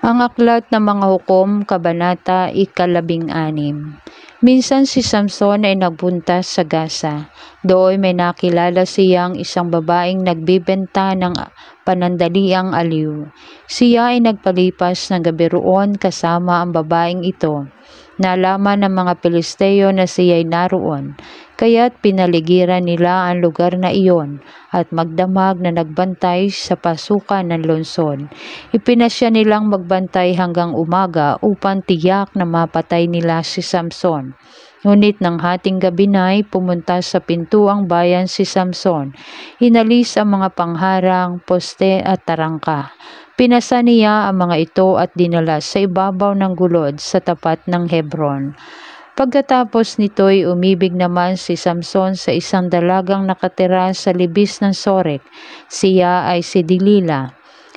Ang Aklat ng Mga Hukom, Kabanata 16. Minsan si Samson ay nagpunta sa Gaza. Doon may nakilala siyang isang babaeng nagbibenta ng panandaliang aliw. Siya ay nagpalipas ng gabi roon kasama ang babaeng ito. Nalaman ng mga Pilisteo na siya ay naroon, kaya't pinaligiran nila ang lugar na iyon at magdamag na nagbantay sa pasukan ng lungsod. Ipinasya nilang magbantay hanggang umaga upang tiyak na mapatay nila si Samson. Ngunit nang hating gabi na'y pumunta sa pintuang bayan si Samson. Inalis ang mga pangharang, poste at tarangka. Pinasa niya ang mga ito at dinala sa ibabaw ng gulod sa tapat ng Hebron. Pagkatapos nito'y umibig naman si Samson sa isang dalagang nakatira sa libis ng Sorek. Siya ay si Delila.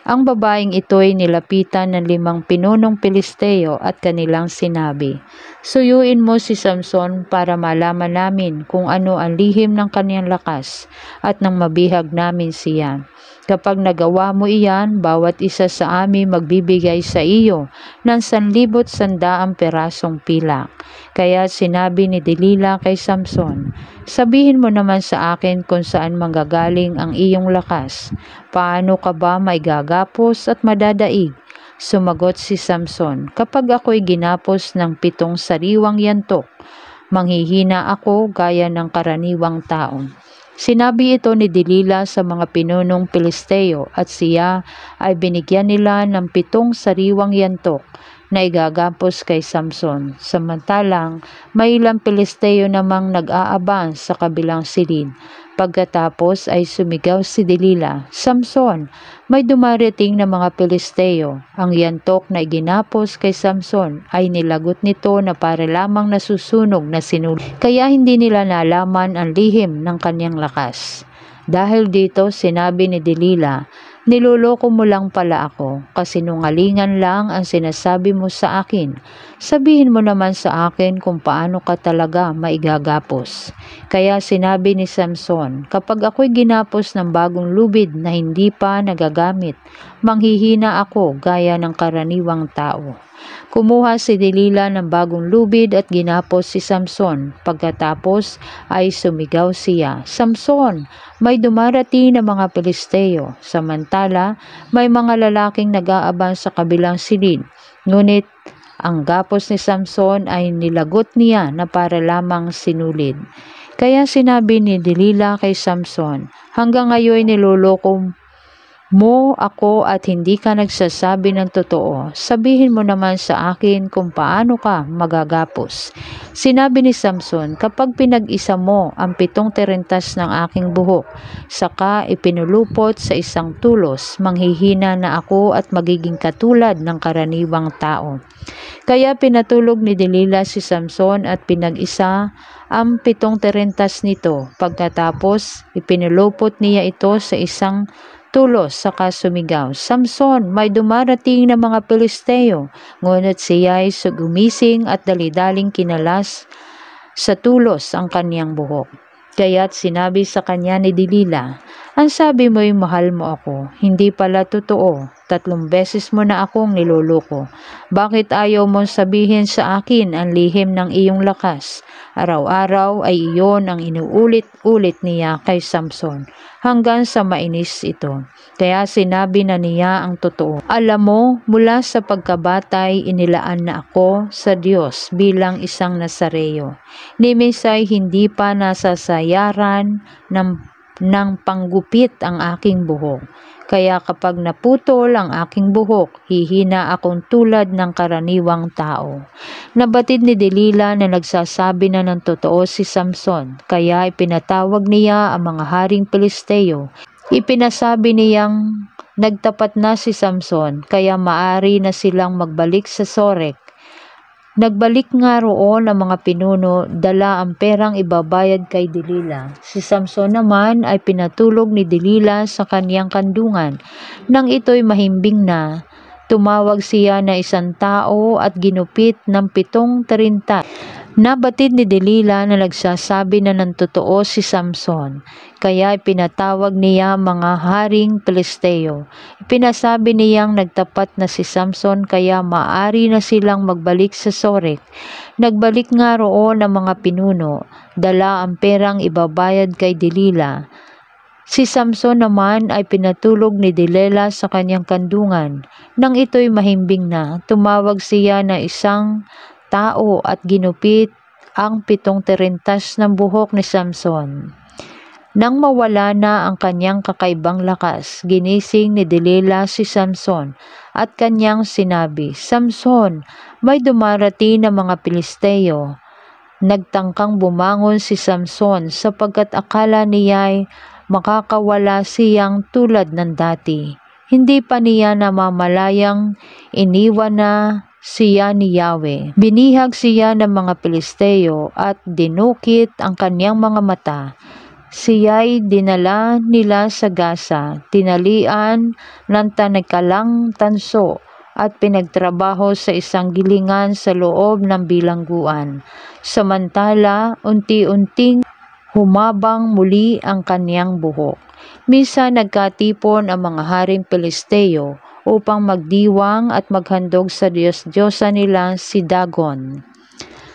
Ang babaeng ito'y nilapitan ng 5 pinunong Pilisteo at kanilang sinabi, "Suyuin mo si Samson para malaman namin kung ano ang lihim ng kaniyang lakas at nang mabihag namin siya. Kapag nagawa mo iyan, bawat isa sa amin magbibigay sa iyo ng 1,100 perasong pilak." Kaya sinabi ni Delila kay Samson, "Sabihin mo naman sa akin kung saan manggagaling ang iyong lakas. Paano ka ba maigagapos at madadaig?" Sumagot si Samson, "Kapag ako'y ginapos ng 7 sariwang yantok, manghihina ako gaya ng karaniwang tao." Sinabi ito ni Delila sa mga pinunong Pilisteo at siya ay binigyan nila ng 7 sariwang yantok na igagapos kay Samson. Samantalang may ilang Pilisteo namang nag-aabang sa kabilang silid. Pagkatapos ay sumigaw si Delila, "Samson, may dumarating na mga Pilisteo." Ang yantok na iginapos kay Samson ay nilagot nito na para lamang nasusunog na sinulid. Kaya hindi nila nalaman ang lihim ng kanyang lakas. Dahil dito sinabi ni Delila, "Niloloko mo lang pala ako, kasinungalingan lang ang sinasabi mo sa akin. Sabihin mo naman sa akin kung paano ka talaga maigagapos." Kaya sinabi ni Samson, "Kapag ako'y ginapos ng bagong lubid na hindi pa nagagamit, manghihina ako gaya ng karaniwang tao." Kumuha si Delila ng bagong lubid at ginapos si Samson. Pagkatapos ay sumigaw siya, "Samson, may dumarating na mga Pilisteo." Samantala, may mga lalaking nag-aabang sa kabilang silid. Ngunit ang gapos ni Samson ay nilagot niya na para lamang sinulid. Kaya sinabi ni Delila kay Samson, "Hanggang ngayon niloloko mo ako at hindi ka nagsasabi ng totoo. Sabihin mo naman sa akin kung paano ka magagapos." Sinabi ni Samson, "Kapag pinag-isa mo ang 7 terintas ng aking buhok, saka ipinulupot sa isang tulos, manghihina na ako at magiging katulad ng karaniwang tao." Kaya pinatulog ni Delila si Samson at pinag-isa ang 7 terintas nito. Pagkatapos, ipinulupot niya ito sa isang tulos saka sumigaw, "Samson, may dumarating na mga Pilisteo." Ngunit siya ay gumising at dali-daling kinalas sa tulos ang kaniyang buhok. Kaya't sinabi sa kanya ni Delila, "Ang sabi mo'y mahal mo ako. Hindi pala totoo. 3 beses mo na akong niloloko. Bakit ayaw mong sabihin sa akin ang lihim ng iyong lakas?" Araw-araw ay iyon ang inuulit-ulit niya kay Samson hanggang sa mainis ito. Kaya sinabi na niya ang totoo, "Alam mo, mula sa pagkabatay inilaan na ako sa Diyos bilang isang Nazareo. Ni minsay hindi pa nasasayaran ng panggupit ang aking buhok. Kaya kapag naputol ang aking buhok, hihina akong tulad ng karaniwang tao." Nabatid ni Delila na nagsasabi na ng totoo si Samson, kaya ipinatawag niya ang mga haring Pilisteo. Ipinasabi niyang nagtapat na si Samson, kaya maari na silang magbalik sa Sorek. Nagbalik nga roon ang mga pinuno, dala ang perang ibabayad kay Delila. Si Samson naman ay pinatulog ni Delila sa kaniyang kandungan. Nang ito'y mahimbing na, tumawag siya na isang tao at ginupit ng 7 terintas. Nabatid ni Delila na nagsasabi na ng totoo si Samson, kaya ipinatawag niya mga haring Pilisteo. Ipinasabi niyang nagtapat na si Samson kaya maaari na silang magbalik sa Sorek. Nagbalik nga roon ang mga pinuno, dala ang perang ibabayad kay Delila. Si Samson naman ay pinatulog ni Delila sa kanyang kandungan. Nang ito'y mahimbing na, tumawag siya na isang tao at ginupit ang 7 terintas ng buhok ni Samson. Nang mawala na ang kanyang kakaibang lakas, ginising ni Delila si Samson at kanyang sinabi, "Samson, may dumarating na mga Pilisteo." Nagtangkang bumangon si Samson sapagkat akala niya'y makakawala siyang tulad ng dati. Hindi pa niya namamalayang iniwan na siya ni Yahweh. Binihag siya ng mga Pilisteo at dinukit ang kanyang mga mata. Siya'y dinala nila sa Gaza, tinalian ng tanikalang tanso at pinagtrabaho sa isang gilingan sa loob ng bilangguan. Samantala, unti-unting humabang muli ang kanyang buhok. Minsan nagkatipon ang mga haring Pilisteo upang magdiwang at maghandog sa Diyos-Diyosa nila si Dagon.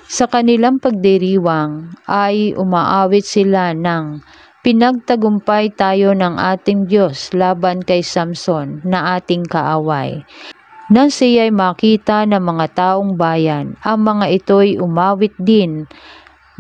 Sa kanilang pagdiriwang ay umaawit sila ng, "Pinagtagumpay tayo ng ating Diyos laban kay Samson na ating kaaway." Nang siya'y makita ng mga taong bayan, ang mga ito'y umawit din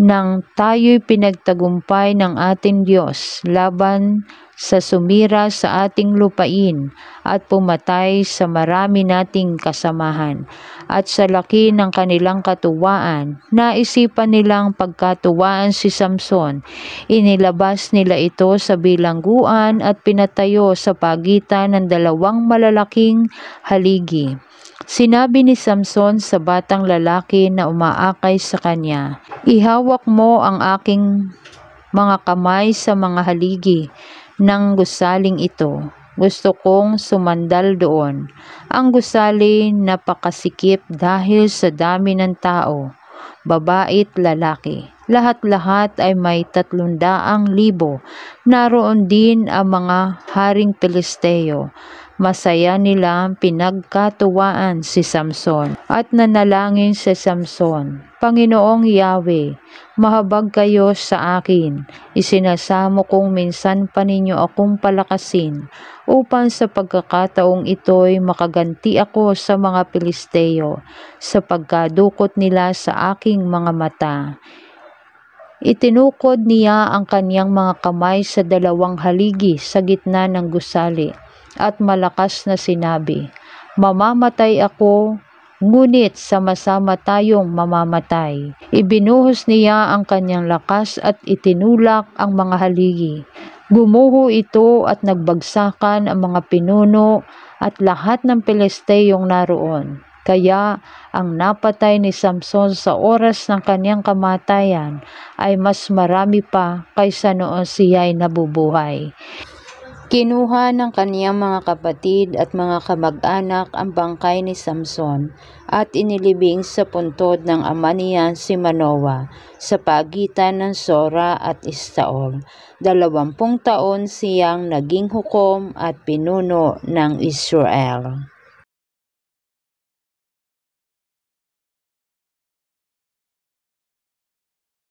nang, "Tayo'y pinagtagumpay ng ating Diyos laban sa sumira sa ating lupain at pumatay sa marami nating kasamahan." At sa laki ng kanilang katuwaan, naisipan nilang pagkatuwaan si Samson. Inilabas nila ito sa bilangguan at pinatayo sa pagitan ng 2 malalaking haligi. Sinabi ni Samson sa batang lalaki na umaakay sa kanya, "Ihawak mo ang aking mga kamay sa mga haligi ng gusaling ito. Gusto kong sumandal doon." Ang gusali napakasikip dahil sa dami ng tao, babae't lalaki. Lahat-lahat ay may 300,000. Naroon din ang mga haring Pilisteo. Masaya nilang pinagkatuwaan si Samson at nanalangin si Samson, "Panginoong Yahweh, mahabag kayo sa akin. Isinasamo kong minsan pa ninyo akong palakasin upang sa pagkakataong ito'y makaganti ako sa mga Pilisteo sa pagkadukot nila sa aking mga mata." Itinukod niya ang kanyang mga kamay sa 2 haligi sa gitna ng gusali at malakas na sinabi, "Mamamatay ako, ngunit sama-sama tayong mamamatay." Ibinuhos niya ang kanyang lakas at itinulak ang mga haligi. Gumuho ito at nagbagsakan ang mga pinuno at lahat ng Pilisteyong naroon. Kaya ang napatay ni Samson sa oras ng kanyang kamatayan ay mas marami pa kaysa noon siya'y nabubuhay. Kinuha ng kaniyang mga kapatid at mga kamag-anak ang bangkay ni Samson at inilibing sa puntod ng ama niya si Manoah sa pagitan ng Sora at Estaol. 20 taon siyang naging hukom at pinuno ng Israel.